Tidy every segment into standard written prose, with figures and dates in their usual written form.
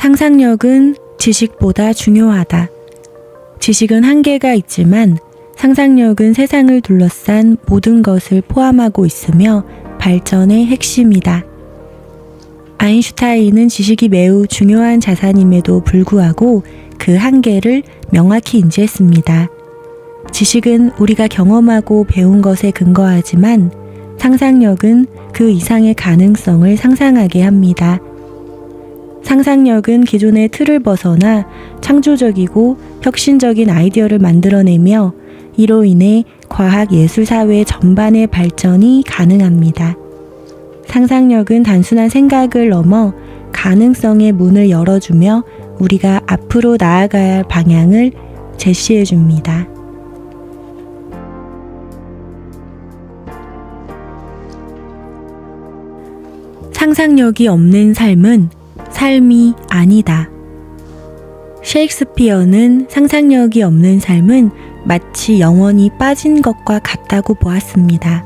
상상력은 지식보다 중요하다. 지식은 한계가 있지만 상상력은 세상을 둘러싼 모든 것을 포함하고 있으며 발전의 핵심이다. 아인슈타인은 지식이 매우 중요한 자산임에도 불구하고 그 한계를 명확히 인지했습니다. 지식은 우리가 경험하고 배운 것에 근거하지만 상상력은 그 이상의 가능성을 상상하게 합니다. 상상력은 기존의 틀을 벗어나 창조적이고 혁신적인 아이디어를 만들어내며 이로 인해 과학 예술 사회 전반의 발전이 가능합니다. 상상력은 단순한 생각을 넘어 가능성의 문을 열어주며 우리가 앞으로 나아가야 할 방향을 제시해 줍니다. 상상력이 없는 삶은 삶이 아니다. 셰익스피어는 상상력이 없는 삶은 마치 영원히 빠진 것과 같다고 보았습니다.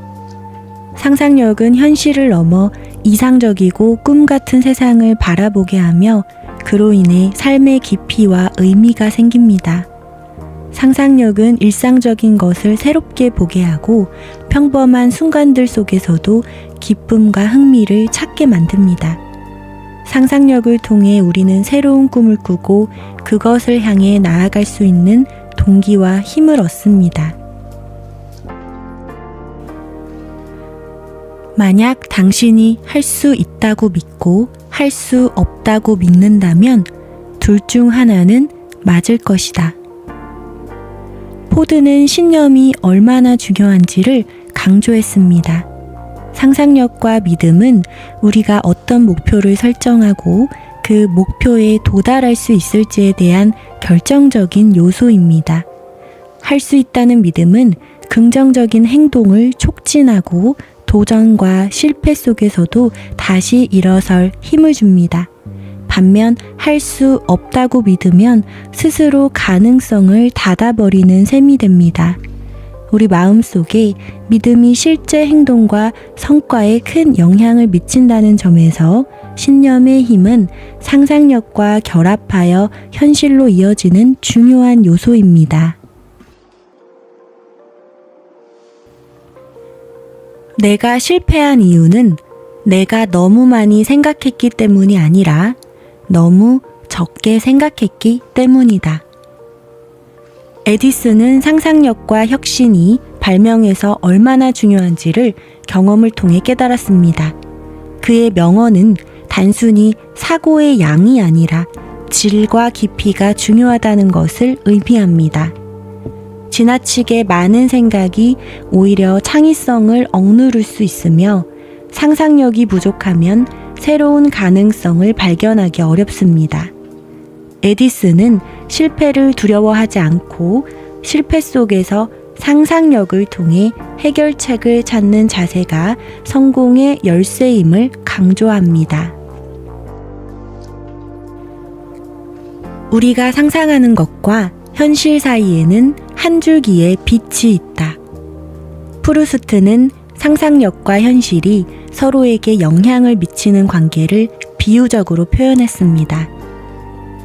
상상력은 현실을 넘어 이상적이고 꿈 같은 세상을 바라보게 하며 그로 인해 삶의 깊이와 의미가 생깁니다. 상상력은 일상적인 것을 새롭게 보게 하고 평범한 순간들 속에서도 기쁨과 흥미를 찾게 만듭니다. 상상력을 통해 우리는 새로운 꿈을 꾸고 그것을 향해 나아갈 수 있는 동기와 힘을 얻습니다. 만약 당신이 할 수 있다고 믿고 할 수 없다고 믿는다면 둘 중 하나는 맞을 것이다. 포드는 신념이 얼마나 중요한지를 강조했습니다. 상상력과 믿음은 우리가 어떤 목표를 설정하고 그 목표에 도달할 수 있을지에 대한 결정적인 요소입니다. 할 수 있다는 믿음은 긍정적인 행동을 촉진하고 도전과 실패 속에서도 다시 일어설 힘을 줍니다. 반면 할 수 없다고 믿으면 스스로 가능성을 닫아버리는 셈이 됩니다. 우리 마음속에 믿음이 실제 행동과 성과에 큰 영향을 미친다는 점에서 신념의 힘은 상상력과 결합하여 현실로 이어지는 중요한 요소입니다. 내가 실패한 이유는 내가 너무 많이 생각했기 때문이 아니라 너무 적게 생각했기 때문이다. 에디슨은 상상력과 혁신이 발명에서 얼마나 중요한지를 경험을 통해 깨달았습니다. 그의 명언은 단순히 사고의 양이 아니라 질과 깊이가 중요하다는 것을 의미합니다. 지나치게 많은 생각이 오히려 창의성을 억누를 수 있으며 상상력이 부족하면 새로운 가능성을 발견하기 어렵습니다. 에디슨은 실패를 두려워하지 않고 실패 속에서 상상력을 통해 해결책을 찾는 자세가 성공의 열쇠임을 강조합니다. 우리가 상상하는 것과 현실 사이에는 한 줄기의 빛이 있다. 프루스트는 상상력과 현실이 서로에게 영향을 미치는 관계를 비유적으로 표현했습니다.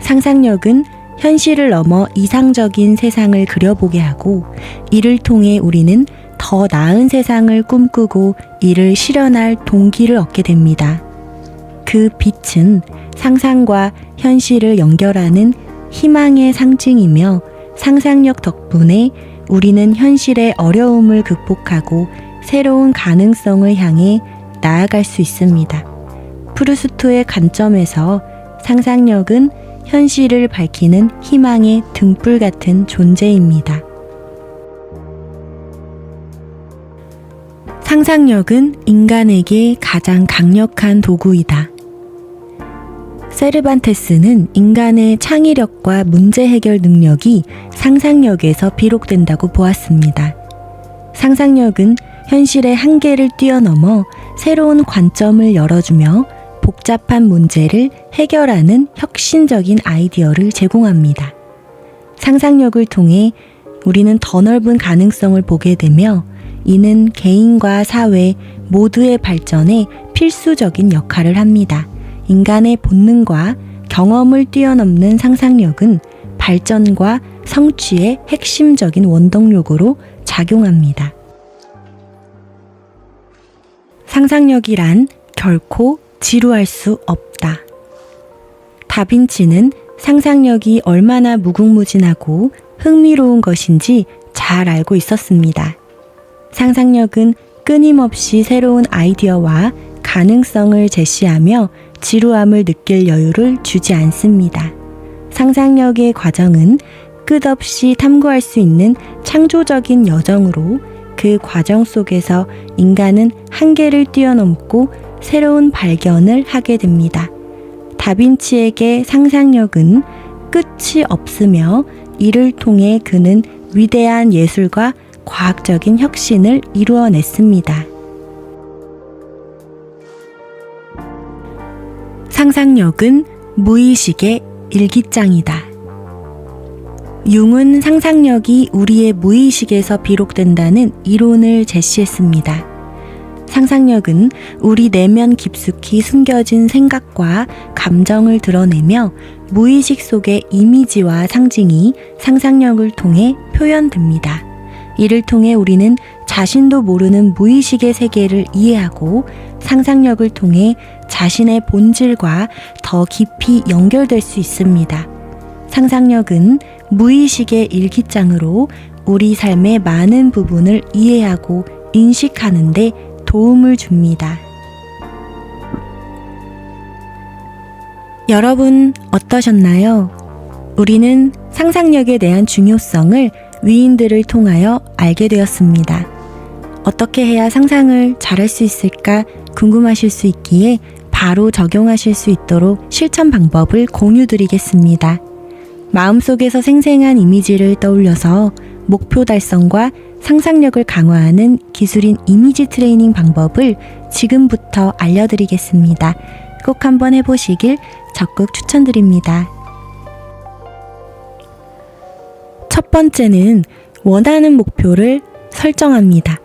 상상력은 현실을 넘어 이상적인 세상을 그려보게 하고 이를 통해 우리는 더 나은 세상을 꿈꾸고 이를 실현할 동기를 얻게 됩니다. 그 빛은 상상과 현실을 연결하는 희망의 상징이며 상상력 덕분에 우리는 현실의 어려움을 극복하고 새로운 가능성을 향해 나아갈 수 있습니다. 프루스트의 관점에서 상상력은 현실을 밝히는 희망의 등불 같은 존재입니다. 상상력은 인간에게 가장 강력한 도구이다. 세르반테스는 인간의 창의력과 문제 해결 능력이 상상력에서 비롯된다고 보았습니다. 상상력은 현실의 한계를 뛰어넘어 새로운 관점을 열어주며 복잡한 문제를 해결하는 혁신적인 아이디어를 제공합니다. 상상력을 통해 우리는 더 넓은 가능성을 보게 되며 이는 개인과 사회 모두의 발전에 필수적인 역할을 합니다. 인간의 본능과 경험을 뛰어넘는 상상력은 발전과 성취의 핵심적인 원동력으로 작용합니다. 상상력이란 결코 지루할 수 없다. 다빈치는 상상력이 얼마나 무궁무진하고 흥미로운 것인지 잘 알고 있었습니다. 상상력은 끊임없이 새로운 아이디어와 가능성을 제시하며 지루함을 느낄 여유를 주지 않습니다. 상상력의 과정은 끝없이 탐구할 수 있는 창조적인 여정으로 그 과정 속에서 인간은 한계를 뛰어넘고 새로운 발견을 하게 됩니다. 다빈치에게 상상력은 끝이 없으며 이를 통해 그는 위대한 예술과 과학적인 혁신을 이루어냈습니다. 상상력은 무의식의 일기장이다. 융은 상상력이 우리의 무의식에서 비록된다는 이론을 제시했습니다. 상상력은 우리 내면 깊숙이 숨겨진 생각과 감정을 드러내며 무의식 속의 이미지와 상징이 상상력을 통해 표현됩니다. 이를 통해 우리는 자신도 모르는 무의식의 세계를 이해하고 상상력을 통해 자신의 본질과 더 깊이 연결될 수 있습니다. 상상력은 무의식의 일기장으로 우리 삶의 많은 부분을 이해하고 인식하는 데 도움을 줍니다. 여러분 어떠셨나요? 우리는 상상력에 대한 중요성을 위인들을 통하여 알게 되었습니다. 어떻게 해야 상상을 잘할 수 있을까 궁금하실 수 있기에 바로 적용하실 수 있도록 실천 방법을 공유드리겠습니다. 마음속에서 생생한 이미지를 떠올려서 목표 달성과 상상력을 강화하는 기술인 이미지 트레이닝 방법을 지금부터 알려드리겠습니다. 꼭 한번 해보시길 적극 추천드립니다. 첫 번째는 원하는 목표를 설정합니다.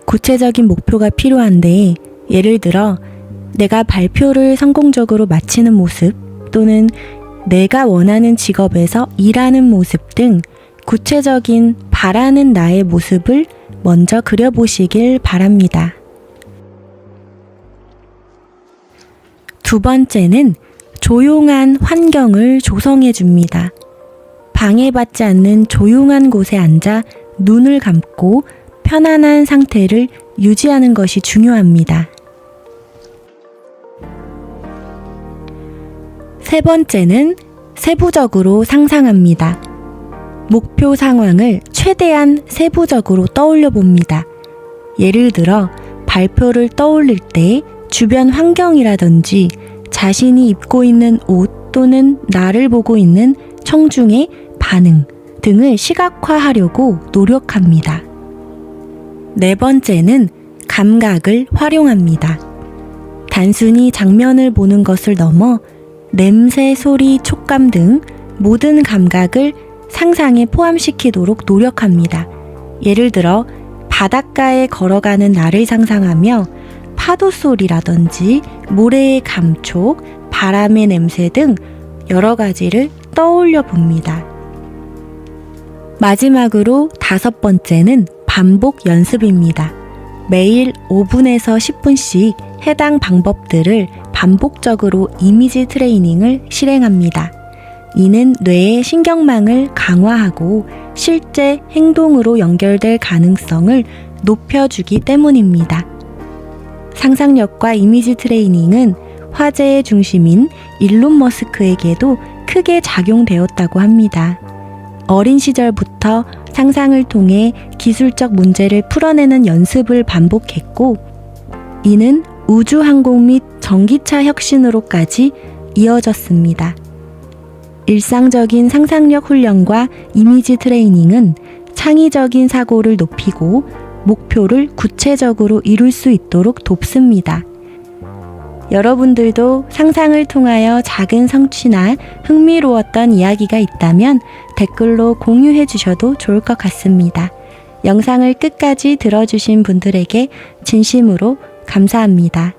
구체적인 목표가 필요한데 예를 들어 내가 발표를 성공적으로 마치는 모습 또는 내가 원하는 직업에서 일하는 모습 등 구체적인 바라는 나의 모습을 먼저 그려보시길 바랍니다. 두 번째는 조용한 환경을 조성해 줍니다. 방해받지 않는 조용한 곳에 앉아 눈을 감고 편안한 상태를 유지하는 것이 중요합니다. 세 번째는 세부적으로 상상합니다. 목표 상황을 최대한 세부적으로 떠올려 봅니다. 예를 들어 발표를 떠올릴 때 주변 환경이라든지 자신이 입고 있는 옷 또는 나를 보고 있는 청중의 반응 등을 시각화하려고 노력합니다. 네 번째는 감각을 활용합니다. 단순히 장면을 보는 것을 넘어 냄새, 소리, 촉감 등 모든 감각을 상상에 포함시키도록 노력합니다. 예를 들어 바닷가에 걸어가는 나를 상상하며 파도 소리라든지 모래의 감촉, 바람의 냄새 등 여러 가지를 떠올려 봅니다. 마지막으로 다섯 번째는 반복 연습입니다. 매일 5분에서 10분씩 해당 방법들을 반복적으로 이미지 트레이닝을 실행합니다. 이는 뇌의 신경망을 강화하고 실제 행동으로 연결될 가능성을 높여주기 때문입니다. 상상력과 이미지 트레이닝은 화제의 중심인 일론 머스크에게도 크게 작용되었다고 합니다. 어린 시절부터 상상을 통해 기술적 문제를 풀어내는 연습을 반복했고, 이는 우주항공 및 전기차 혁신으로까지 이어졌습니다. 일상적인 상상력 훈련과 이미지 트레이닝은 창의적인 사고를 높이고 목표를 구체적으로 이룰 수 있도록 돕습니다. 여러분들도 상상을 통하여 작은 성취나 흥미로웠던 이야기가 있다면 댓글로 공유해 주셔도 좋을 것 같습니다. 영상을 끝까지 들어주신 분들에게 진심으로 감사합니다.